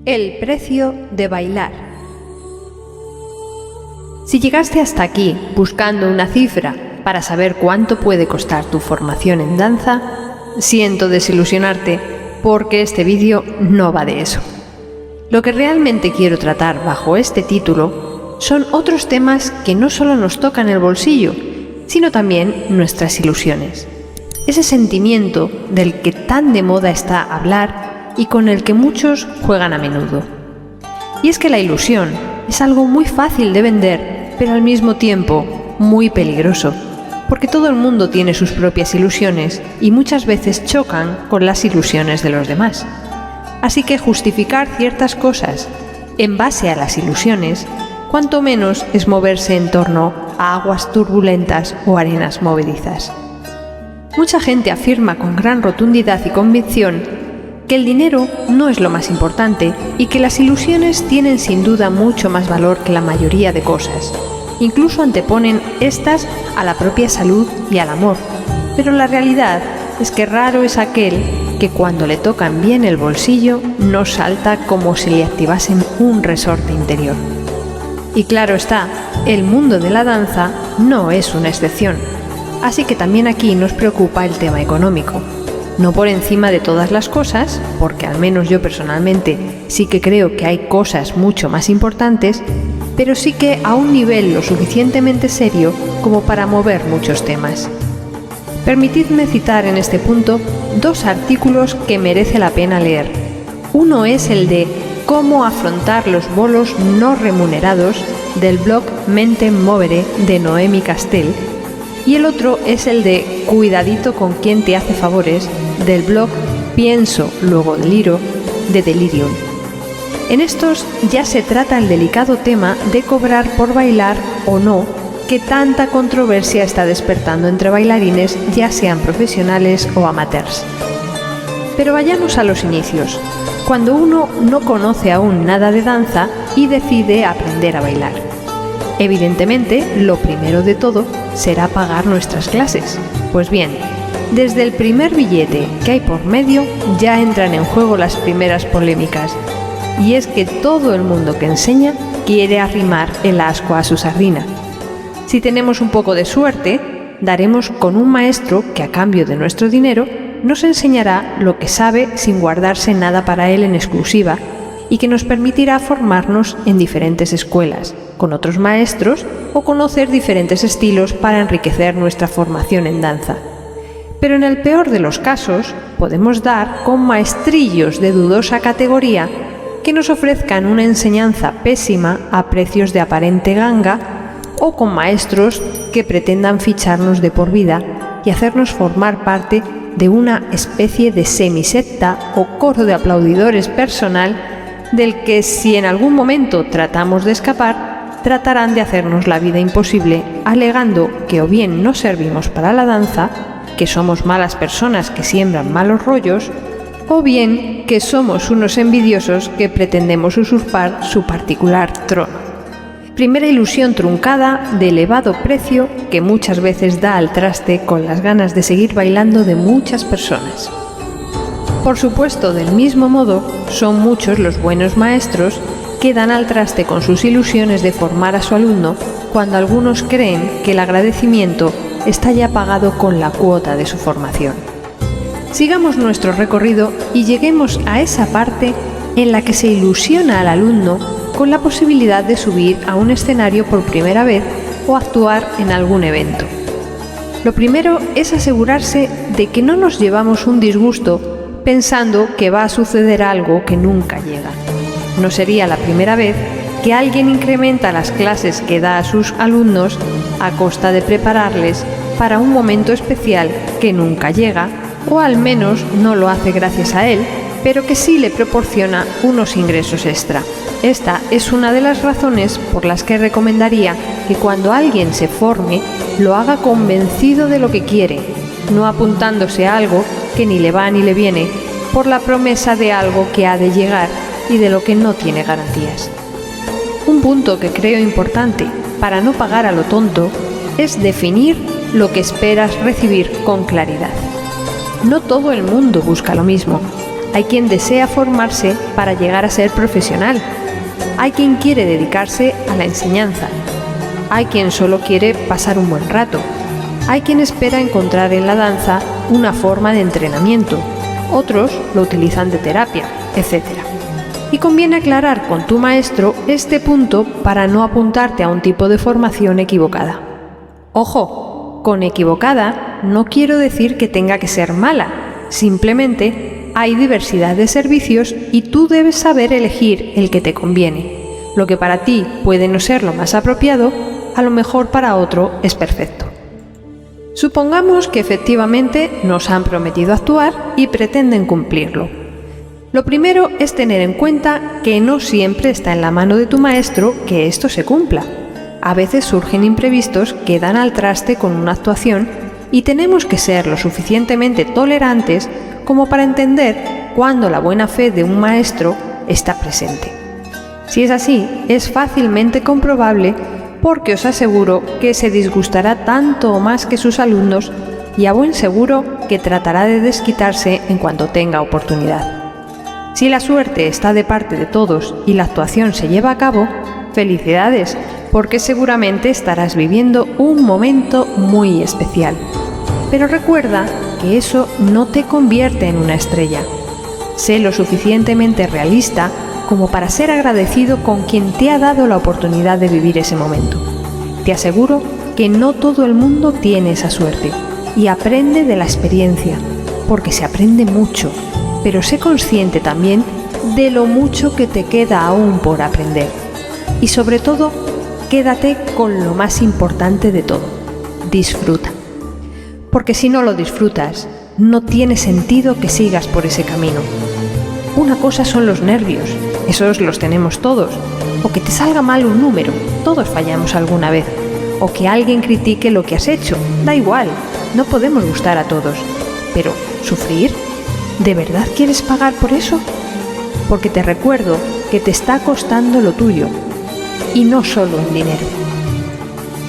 El precio de bailar. Si llegaste hasta aquí buscando una cifra para saber cuánto puede costar tu formación en danza, siento desilusionarte porque este vídeo no va de eso. Lo que realmente quiero tratar bajo este título son otros temas que no solo nos tocan el bolsillo, sino también nuestras ilusiones. Ese sentimiento del que tan de moda está hablar y con el que muchos juegan a menudo. Y es que la ilusión es algo muy fácil de vender, pero al mismo tiempo muy peligroso, porque todo el mundo tiene sus propias ilusiones y muchas veces chocan con las ilusiones de los demás. Así que justificar ciertas cosas en base a las ilusiones, cuanto menos es moverse en torno a aguas turbulentas o arenas movedizas. Mucha gente afirma con gran rotundidad y convicción que el dinero no es lo más importante y que las ilusiones tienen sin duda mucho más valor que la mayoría de cosas. Incluso anteponen estas a la propia salud y al amor. Pero la realidad es que raro es aquel que cuando le tocan bien el bolsillo no salta como si le activasen un resorte interior. Y claro está, el mundo de la danza no es una excepción. Así que también aquí nos preocupa el tema económico. No por encima de todas las cosas, porque al menos yo personalmente sí que creo que hay cosas mucho más importantes, pero sí que a un nivel lo suficientemente serio como para mover muchos temas. Permitidme citar en este punto dos artículos que merece la pena leer. Uno es el de Cómo afrontar los bolos no remunerados del blog Mente Movere de Noemi Castell, y el otro es el de Cuidadito con quien te hace favores del blog Pienso, luego deliro de Delirium. En estos ya se trata el delicado tema de cobrar por bailar o no, que tanta controversia está despertando entre bailarines, ya sean profesionales o amateurs. Pero vayamos a los inicios, cuando uno no conoce aún nada de danza y decide aprender a bailar. Evidentemente, lo primero de todo será pagar nuestras clases. Pues bien, desde el primer billete que hay por medio ya entran en juego las primeras polémicas. Y es que todo el mundo que enseña quiere arrimar el ascua a su sardina. Si tenemos un poco de suerte, daremos con un maestro que a cambio de nuestro dinero nos enseñará lo que sabe sin guardarse nada para él en exclusiva y que nos permitirá formarnos en diferentes escuelas, con otros maestros o conocer diferentes estilos para enriquecer nuestra formación en danza. Pero en el peor de los casos, podemos dar con maestrillos de dudosa categoría que nos ofrezcan una enseñanza pésima a precios de aparente ganga, o con maestros que pretendan ficharnos de por vida y hacernos formar parte de una especie de semisecta o coro de aplaudidores personal del que si en algún momento tratamos de escapar, tratarán de hacernos la vida imposible, alegando que o bien no servimos para la danza, que somos malas personas que siembran malos rollos, o bien que somos unos envidiosos que pretendemos usurpar su particular trono. Primera ilusión truncada de elevado precio que muchas veces da al traste con las ganas de seguir bailando de muchas personas. Por supuesto, del mismo modo, son muchos los buenos maestros que dan al traste con sus ilusiones de formar a su alumno cuando algunos creen que el agradecimiento está ya pagado con la cuota de su formación. Sigamos nuestro recorrido y lleguemos a esa parte en la que se ilusiona al alumno con la posibilidad de subir a un escenario por primera vez o actuar en algún evento. Lo primero es asegurarse de que no nos llevamos un disgusto pensando que va a suceder algo que nunca llega. No sería la primera vez que alguien incrementa las clases que da a sus alumnos a costa de prepararles para un momento especial que nunca llega, o al menos no lo hace gracias a él, pero que sí le proporciona unos ingresos extra. Esta es una de las razones por las que recomendaría que cuando alguien se forme, lo haga convencido de lo que quiere, no apuntándose a algo que ni le va ni le viene, por la promesa de algo que ha de llegar y de lo que no tiene garantías. Un punto que creo importante para no pagar a lo tonto es definir lo que esperas recibir con claridad. No todo el mundo busca lo mismo. Hay quien desea formarse para llegar a ser profesional. Hay quien quiere dedicarse a la enseñanza. Hay quien solo quiere pasar un buen rato. Hay quien espera encontrar en la danza una forma de entrenamiento. Otros lo utilizan de terapia, etc. Y conviene aclarar con tu maestro este punto para no apuntarte a un tipo de formación equivocada. Ojo, con equivocada no quiero decir que tenga que ser mala, simplemente hay diversidad de servicios y tú debes saber elegir el que te conviene. Lo que para ti puede no ser lo más apropiado, a lo mejor para otro es perfecto. Supongamos que efectivamente nos han prometido actuar y pretenden cumplirlo. Lo primero es tener en cuenta que no siempre está en la mano de tu maestro que esto se cumpla. A veces surgen imprevistos que dan al traste con una actuación y tenemos que ser lo suficientemente tolerantes como para entender cuándo la buena fe de un maestro está presente. Si es así, es fácilmente comprobable porque os aseguro que se disgustará tanto o más que sus alumnos y a buen seguro que tratará de desquitarse en cuanto tenga oportunidad. Si la suerte está de parte de todos y la actuación se lleva a cabo, felicidades, porque seguramente estarás viviendo un momento muy especial. Pero recuerda que eso no te convierte en una estrella. Sé lo suficientemente realista como para ser agradecido con quien te ha dado la oportunidad de vivir ese momento. Te aseguro que no todo el mundo tiene esa suerte y aprende de la experiencia, porque se aprende mucho, pero sé consciente también de lo mucho que te queda aún por aprender. Y sobre todo, quédate con lo más importante de todo: disfruta. Porque si no lo disfrutas, no tiene sentido que sigas por ese camino. Una cosa son los nervios, esos los tenemos todos, o que te salga mal un número, todos fallamos alguna vez, o que alguien critique lo que has hecho, da igual, no podemos gustar a todos. Pero, ¿sufrir? ¿De verdad quieres pagar por eso? Porque te recuerdo que te está costando lo tuyo, y no solo en dinero.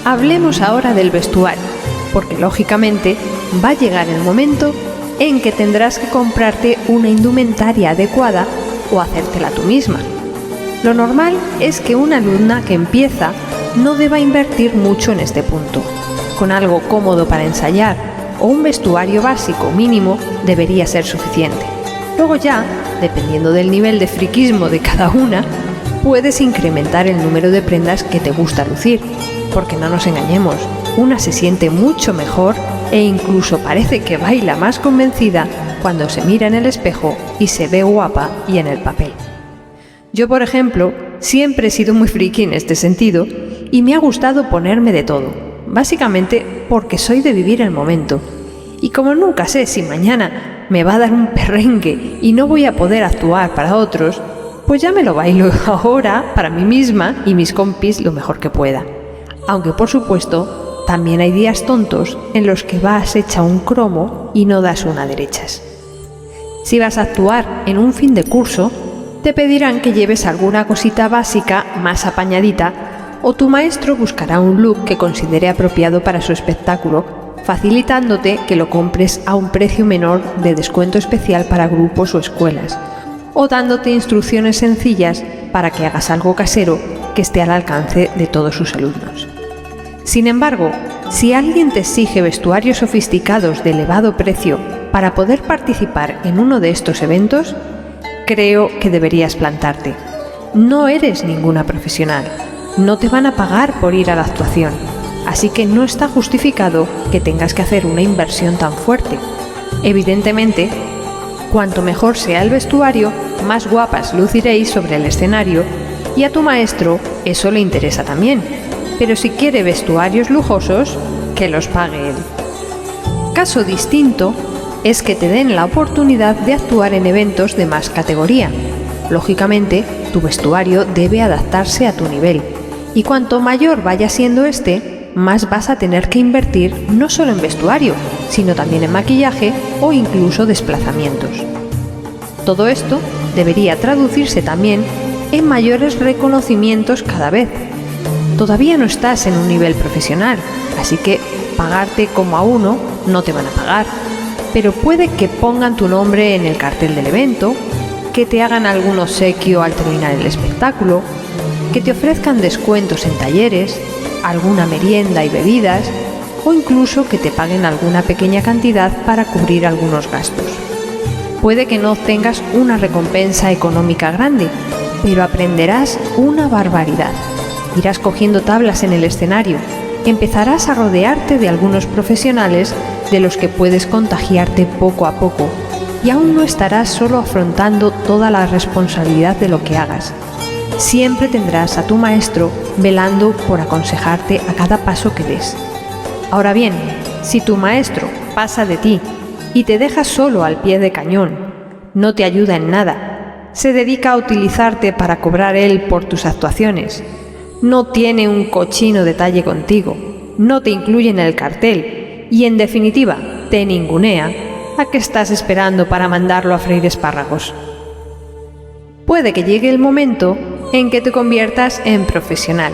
Hablemos ahora del vestuario, porque lógicamente va a llegar el momento en que tendrás que comprarte una indumentaria adecuada o hacértela tú misma. Lo normal es que una alumna que empieza no deba invertir mucho en este punto. Con algo cómodo para ensayar o un vestuario básico mínimo debería ser suficiente. Luego ya, dependiendo del nivel de friquismo de cada una, puedes incrementar el número de prendas que te gusta lucir, porque no nos engañemos, una se siente mucho mejor e incluso parece que baila más convencida cuando se mira en el espejo y se ve guapa y en el papel. Yo, por ejemplo, siempre he sido muy friki en este sentido y me ha gustado ponerme de todo, básicamente porque soy de vivir el momento. Y como nunca sé si mañana me va a dar un perrengue y no voy a poder actuar para otros, pues ya me lo bailo ahora para mí misma y mis compis lo mejor que pueda. Aunque por supuesto, también hay días tontos en los que vas hecha un cromo y no das una derechas. Si vas a actuar en un fin de curso, te pedirán que lleves alguna cosita básica más apañadita o tu maestro buscará un look que considere apropiado para su espectáculo, facilitándote que lo compres a un precio menor de descuento especial para grupos o escuelas, o dándote instrucciones sencillas para que hagas algo casero que esté al alcance de todos sus alumnos. Sin embargo, si alguien te exige vestuarios sofisticados de elevado precio para poder participar en uno de estos eventos, creo que deberías plantarte. No eres ninguna profesional, no te van a pagar por ir a la actuación, así que no está justificado que tengas que hacer una inversión tan fuerte. Evidentemente, cuanto mejor sea el vestuario, más guapas luciréis sobre el escenario y a tu maestro eso le interesa también. Pero si quiere vestuarios lujosos, que los pague él. Caso distinto es que te den la oportunidad de actuar en eventos de más categoría. Lógicamente, tu vestuario debe adaptarse a tu nivel, y cuanto mayor vaya siendo este, más vas a tener que invertir no solo en vestuario, sino también en maquillaje o incluso desplazamientos. Todo esto debería traducirse también en mayores reconocimientos cada vez. Todavía no estás en un nivel profesional, así que pagarte como a uno no te van a pagar, pero puede que pongan tu nombre en el cartel del evento, que te hagan algún obsequio al terminar el espectáculo, que te ofrezcan descuentos en talleres, alguna merienda y bebidas, o incluso que te paguen alguna pequeña cantidad para cubrir algunos gastos. Puede que no obtengas una recompensa económica grande, pero aprenderás una barbaridad. Irás cogiendo tablas en el escenario, empezarás a rodearte de algunos profesionales de los que puedes contagiarte poco a poco, y aún no estarás solo afrontando toda la responsabilidad de lo que hagas. Siempre tendrás a tu maestro velando por aconsejarte a cada paso que des. Ahora bien, si tu maestro pasa de ti y te deja solo al pie de cañón, no te ayuda en nada, se dedica a utilizarte para cobrar él por tus actuaciones, no tiene un cochino detalle contigo, no te incluye en el cartel y en definitiva te ningunea, ¿a qué estás esperando para mandarlo a freír espárragos? Puede que llegue el momento en que te conviertas en profesional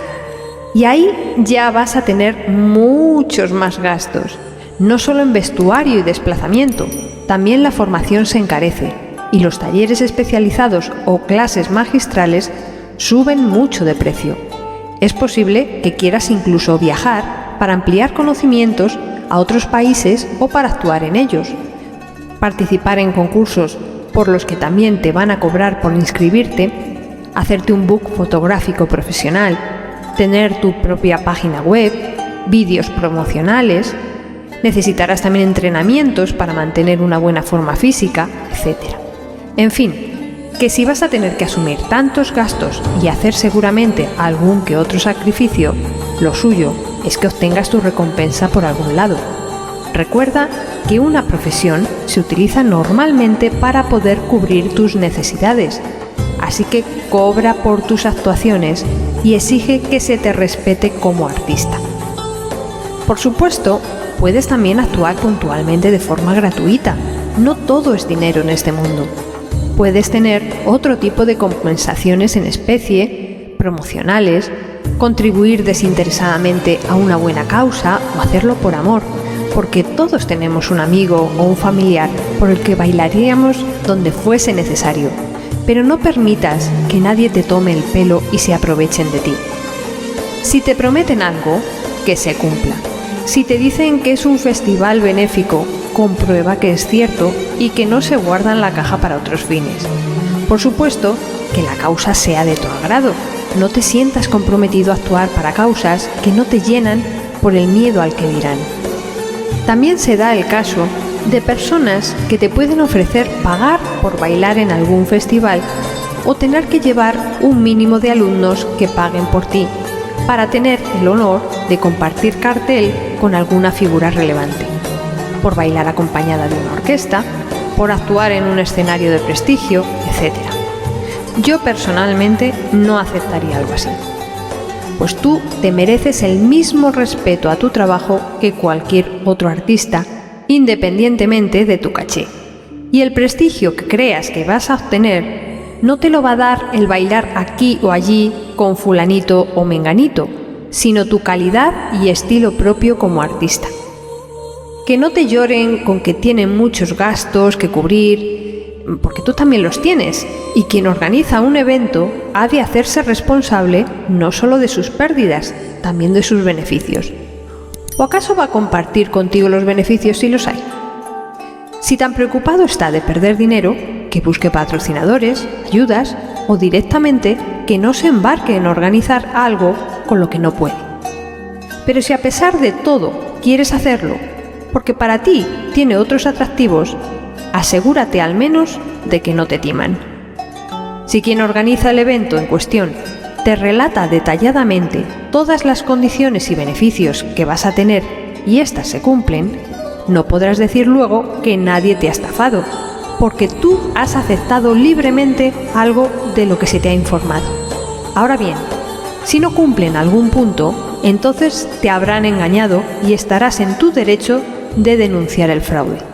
y ahí ya vas a tener muchos más gastos, no solo en vestuario y desplazamiento, también la formación se encarece y los talleres especializados o clases magistrales suben mucho de precio. Es posible que quieras incluso viajar para ampliar conocimientos a otros países o para actuar en ellos, participar en concursos por los que también te van a cobrar por inscribirte, hacerte un book fotográfico profesional, tener tu propia página web, vídeos promocionales, necesitarás también entrenamientos para mantener una buena forma física, etc. En fin, que si vas a tener que asumir tantos gastos y hacer seguramente algún que otro sacrificio, lo suyo es que obtengas tu recompensa por algún lado. Recuerda que una profesión se utiliza normalmente para poder cubrir tus necesidades, así que cobra por tus actuaciones y exige que se te respete como artista. Por supuesto, puedes también actuar puntualmente de forma gratuita. No todo es dinero en este mundo. Puedes tener otro tipo de compensaciones en especie, promocionales, contribuir desinteresadamente a una buena causa o hacerlo por amor, porque todos tenemos un amigo o un familiar por el que bailaríamos donde fuese necesario, pero no permitas que nadie te tome el pelo y se aprovechen de ti. Si te prometen algo, que se cumpla. Si te dicen que es un festival benéfico, comprueba que es cierto y que no se guarda en la caja para otros fines. Por supuesto, que la causa sea de tu agrado. No te sientas comprometido a actuar para causas que no te llenan por el miedo al que dirán. También se da el caso de personas que te pueden ofrecer pagar por bailar en algún festival o tener que llevar un mínimo de alumnos que paguen por ti para tener el honor de compartir cartel con alguna figura relevante, por bailar acompañada de una orquesta, por actuar en un escenario de prestigio, etc. Yo personalmente no aceptaría algo así, pues tú te mereces el mismo respeto a tu trabajo que cualquier otro artista, independientemente de tu caché. Y el prestigio que creas que vas a obtener no te lo va a dar el bailar aquí o allí con fulanito o menganito, sino tu calidad y estilo propio como artista. Que no te lloren con que tienen muchos gastos que cubrir, porque tú también los tienes, y quien organiza un evento ha de hacerse responsable no solo de sus pérdidas, también de sus beneficios. ¿O acaso va a compartir contigo los beneficios si los hay? Si tan preocupado está de perder dinero, que busque patrocinadores, ayudas o directamente que no se embarque en organizar algo con lo que no puede. Pero si a pesar de todo quieres hacerlo, porque para ti tiene otros atractivos, asegúrate al menos de que no te timan. Si quien organiza el evento en cuestión te relata detalladamente todas las condiciones y beneficios que vas a tener y éstas se cumplen, no podrás decir luego que nadie te ha estafado, porque tú has aceptado libremente algo de lo que se te ha informado. Ahora bien, si no cumplen algún punto, entonces te habrán engañado y estarás en tu derecho de denunciar el fraude.